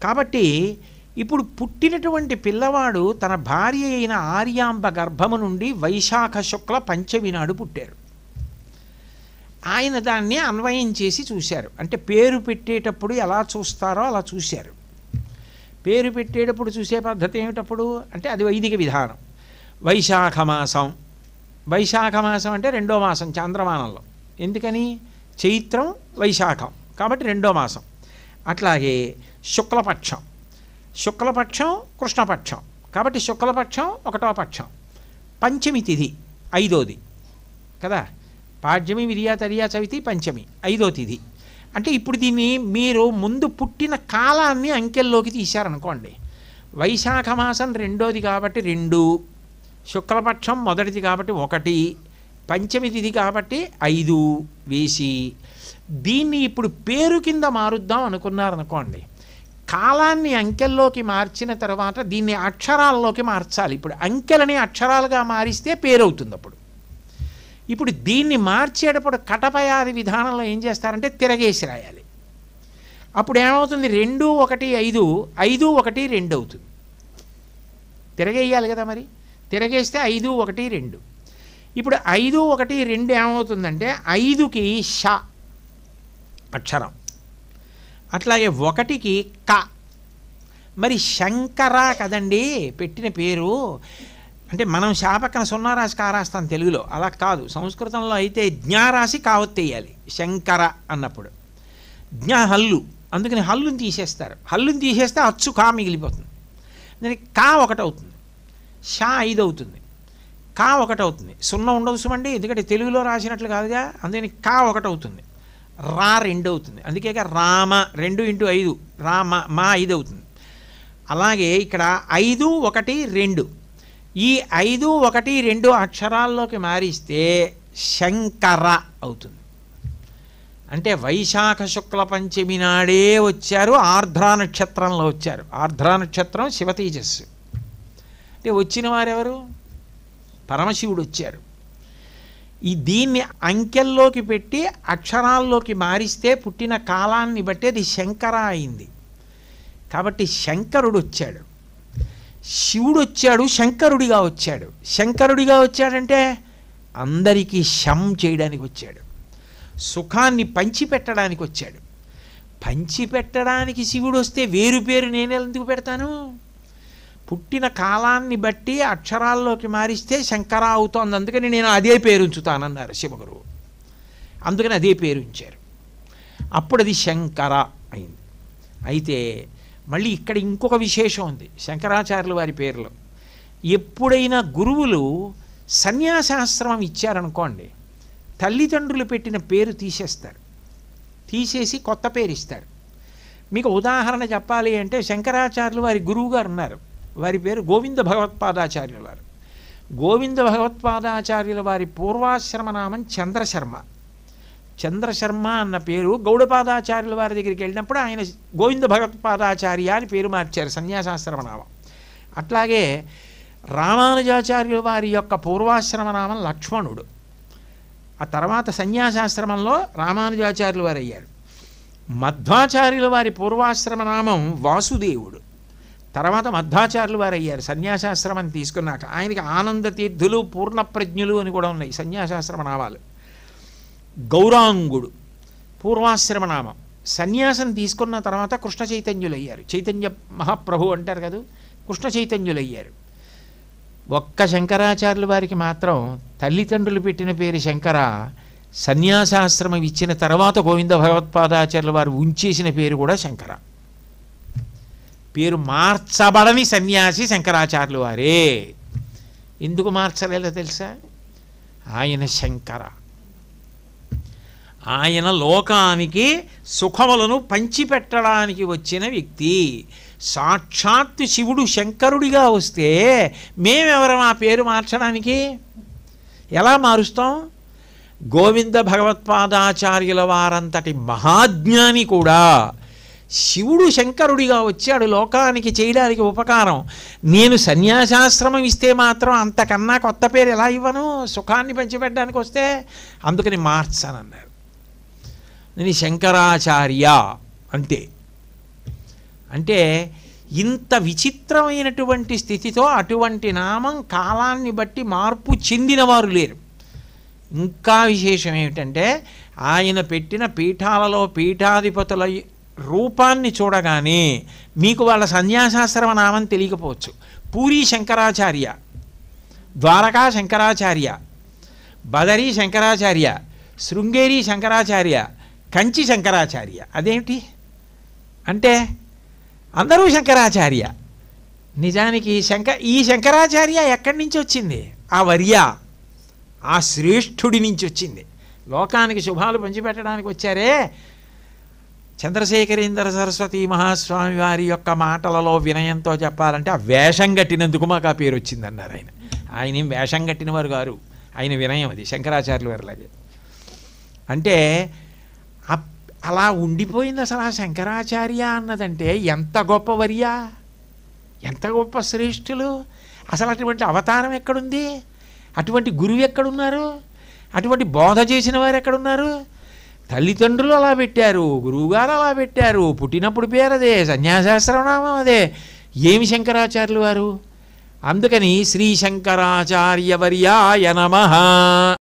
కాబట్టి ఇప్పుడు పుట్టినటువంటి పిల్లవాడు తన భార్య అయిన ఆర్యాంబ గర్భము నుండి వైశాఖ శుక్ల పంచమి నాడు పుట్టారు. ఆయన దాన్ని అన్వయం చేసి చూశారు. అంటే పేరు పెట్టేటప్పుడు ఎలా చూస్తారో అలా చూశారు. పేరు పెట్టేటప్పుడు చూసే పద్ధతి ఏమిటప్పుడు అంటే అది వైదిక విధానం. వైశాఖ మాసం, వైశాఖ మాసం అంటే రెండో మాసం చాంద్రమానంలో. ఎందుకని? చైత్రం వైశాఖం కాబట్టి రెండో మాసం. అట్లాగే శుక్లపక్షం, శుక్లపక్షం కృష్ణపక్షం కాబట్టి శుక్లపక్షం ఒకటో పక్షం. పంచమి తిథి ఐదోది కదా, పాడ్యమి విరియా తరియా చవితి పంచమి ఐదో తిథి. అంటే ఇప్పుడు దీన్ని మీరు ముందు పుట్టిన కాలాన్ని అంకెల్లోకి తీశారనుకోండి. వైశాఖ మాసం రెండోది కాబట్టి 2, శుక్లపక్షం మొదటిది కాబట్టి 1, పంచమి తిథి కాబట్టి 5 వేసి దీన్ని ఇప్పుడు పేరు కింద మారుద్దాం అనుకున్నారనుకోండి. కాలాన్ని అంకెల్లోకి మార్చిన తర్వాత దీన్ని అక్షరాల్లోకి మార్చాలి. ఇప్పుడు అంకెలని అక్షరాలుగా మారిస్తే పేరు అవుతుంది. ఇప్పుడు దీన్ని మార్చేటప్పుడు కటపయాది విధానంలో ఏం చేస్తారంటే తిరగేసి రాయాలి. అప్పుడు ఏమవుతుంది? 2, 1, 5, 5, 1, 2 అవుతుంది. తిరగేయాలి కదా మరి. తిరగేస్తే 5, 1, 2. ఇప్పుడు 5, 1, 2 ఏమవుతుందంటే 5కి ష అక్షరం, అట్లాగే 1కి క. మరి శంకర కదండి పెట్టిన పేరు. అంటే మనం శాపక్కన 0 రాసి కా రాస్తాం తెలుగులో, అలా కాదు. సంస్కృతంలో అయితే జ్ఞా రాసి కావత్తేయాలి శంకర అన్నప్పుడు. జ్ఞ హల్లు, అందుకని హల్లుని తీసేస్తారు. హల్లుని తీసేస్తే అచ్చు కా మిగిలిపోతుంది. దానికి కా 1 అవుతుంది, షా 5 అవుతుంది, కా 1 అవుతుంది. 0 ఉండదు సుమండి, ఎందుకంటే తెలుగులో రాసినట్లు కాదుగా. అందుకని కా 1 అవుతుంది, రా 2 అవుతుంది. అందుకే రామ 2 × 5 రామ మా 5 అవుతుంది. అలాగే ఇక్కడ 5, 1, 2 ఈ 5, 1, 2 అక్షరాల్లోకి మారిస్తే శంకర అవుతుంది. అంటే వైశాఖ శుక్ల పంచమి నాడే వచ్చారు, ఆర్ద్రా నక్షత్రంలో వచ్చారు. ఆర్ద్రా నక్షత్రం శివ తేజస్సు. అంటే వచ్చిన వారెవరు? పరమశివుడు వచ్చారు. దీన్ని అంకెల్లోకి పెట్టి అక్షరాల్లోకి మారిస్తే పుట్టిన కాలాన్ని బట్టి అది శంకర అయింది. కాబట్టి శంకరుడు వచ్చాడు, శివుడు వచ్చాడు, శంకరుడిగా వచ్చాడు. శంకరుడిగా వచ్చాడంటే అందరికీ శం చేయడానికి వచ్చాడు, సుఖాన్ని పంచిపెట్టడానికి వచ్చాడు. పంచిపెట్టడానికి శివుడు వస్తే వేరు పేరు నేను ఎందుకు పెడతాను? పుట్టిన కాలాన్ని బట్టి అక్షరాల్లోకి మారిస్తే శంకర అవుతోంది, అందుకని నేను అదే పేరు ఉంచుతానన్నారు శివగురువు. అందుకని అదే పేరు ఉంచారు. అప్పుడు అది శంకర అయింది. అయితే మళ్ళీ ఇక్కడ ఇంకొక విశేషం ఉంది శంకరాచార్యుల వారి పేరులో. ఎప్పుడైనా గురువులు సన్యాసాశ్రమం ఇచ్చారనుకోండి, తల్లిదండ్రులు పెట్టిన పేరు తీసేస్తారు, తీసేసి కొత్త పేరు ఇస్తారు. మీకు ఉదాహరణ చెప్పాలి అంటే శంకరాచార్యులు వారి గురువు గారు ఉన్నారు, వారి పేరు గోవింద భగవత్పాదాచార్యుల వారు. గోవింద భగవత్పాదాచార్యుల వారి పూర్వాశ్రమ నామం చంద్రశర్మ. చంద్రశర్మ అన్న పేరు గౌడపాదాచార్యుల వారి దగ్గరికి వెళ్ళినప్పుడు ఆయన గోవింద భగవత్పాదాచార్య అని పేరు మార్చారు, సన్యాసాశ్రమ నామం. అట్లాగే రామానుజాచార్యుల వారి యొక్క పూర్వాశ్రమ నామం లక్ష్మణుడు. ఆ తర్వాత సన్యాసాశ్రమంలో రామానుజాచార్యుల వారు అయ్యారు. మధ్వాచార్యుల వారి పూర్వాశ్రమ నామం వాసుదేవుడు. తర్వాత మధ్వాచార్యుల వారు అయ్యారు సన్యాసాశ్రమం తీసుకున్నాక. ఆయనకి ఆనంద తీర్థులు, పూర్ణప్రజ్ఞులు అని కూడా ఉన్నాయి సన్యాసాశ్రమ నామాలు. గౌరాంగుడు పూర్వాశ్రమ నామం. సన్యాసం తీసుకున్న తర్వాత కృష్ణ చైతన్యులు అయ్యారు. చైతన్య మహాప్రభు అంటారు కదా, కృష్ణ చైతన్యులు అయ్యారు. ఒక్క శంకరాచార్యుల వారికి మాత్రం తల్లిదండ్రులు పెట్టిన పేరు శంకర, సన్యాసాశ్రమం ఇచ్చిన తర్వాత గోవింద భగవత్పాదాచార్యుల వారు ఉంచేసిన పేరు కూడా శంకర. పేరు మార్చబడని సన్యాసి శంకరాచార్యుల వారే. ఎందుకు మార్చలేదో తెలుసా? ఆయన శంకర, ఆయన లోకానికి సుఖములను పంచిపెట్టడానికి వచ్చిన వ్యక్తి. సాక్షాత్తు శివుడు శంకరుడిగా వస్తే మేమెవరం ఆ పేరు మార్చడానికి? ఎలా మారుస్తాం? గోవింద భగవత్పాదాచార్యుల వారంతటి మహాజ్ఞాని కూడా శివుడు శంకరుడిగా వచ్చాడు లోకానికి చేయడానికి ఉపకారం. నేను సన్యాసాశ్రమం ఇస్తే మాత్రం అంతకన్నా కొత్త పేరు ఎలా ఇవ్వను సుఖాన్ని పంచిపెట్టడానికి వస్తే? అందుకని మార్చనన్నారు. నేను శంకరాచార్య అంతే. అంటే ఇంత విచిత్రమైనటువంటి స్థితితో అటువంటి నామం కాలాన్ని బట్టి మార్పు చెందినవారు లేరు. ఇంకా విశేషం ఏమిటంటే ఆయన పెట్టిన పీఠాలలో పీఠాధిపతుల రూపాన్ని చూడగానే మీకు వాళ్ళ సన్యాసాశ్రమ నామం తెలియకపోవచ్చు. పూరీ శంకరాచార్య, ద్వారకా శంకరాచార్య, బదరీ శంకరాచార్య, శృంగేరి శంకరాచార్య, కంచి శంకరాచార్య. అదేమిటి అంటే అందరూ శంకరాచార్య. నిజానికి ఈ శంకరాచార్య ఎక్కడి నుంచి వచ్చింది? ఆ వర్య, ఆ శ్రేష్ఠుడి నుంచి వచ్చింది. లోకానికి శుభాలు పంచిపెట్టడానికి వచ్చారే. చంద్రశేఖరేంద్ర సరస్వతి మహాస్వామి వారి యొక్క మాటలలో వినయంతో చెప్పాలంటే ఆ వేషం కట్టినందుకు మాకు ఆ పేరు వచ్చిందన్నారు ఆయన. ఆయన ఏం వేషం కట్టిన వారు గారు, ఆయన వినయం అది శంకరాచార్యుల వారిలాగే. అంటే అలా ఉండిపోయింది అసలు ఆ శంకరాచార్య అన్నదంటే. ఎంత గొప్ప వర్య, ఎంత గొప్ప శ్రేష్ఠులు. అసలు అటువంటి అవతారం ఎక్కడుంది? అటువంటి గురువు ఎక్కడున్నారు? అటువంటి బోధ చేసిన వారు ఎక్కడున్నారు? తల్లిదండ్రులు అలా పెట్టారు, గురువుగారు అలా పెట్టారు, పుట్టినప్పుడు పేరు అదే, సన్యాసాశ్రమనామం అదే. ఏమి శంకరాచార్యులు వారు? అందుకని శ్రీ శంకరాచార్యవర్యాయ నమః.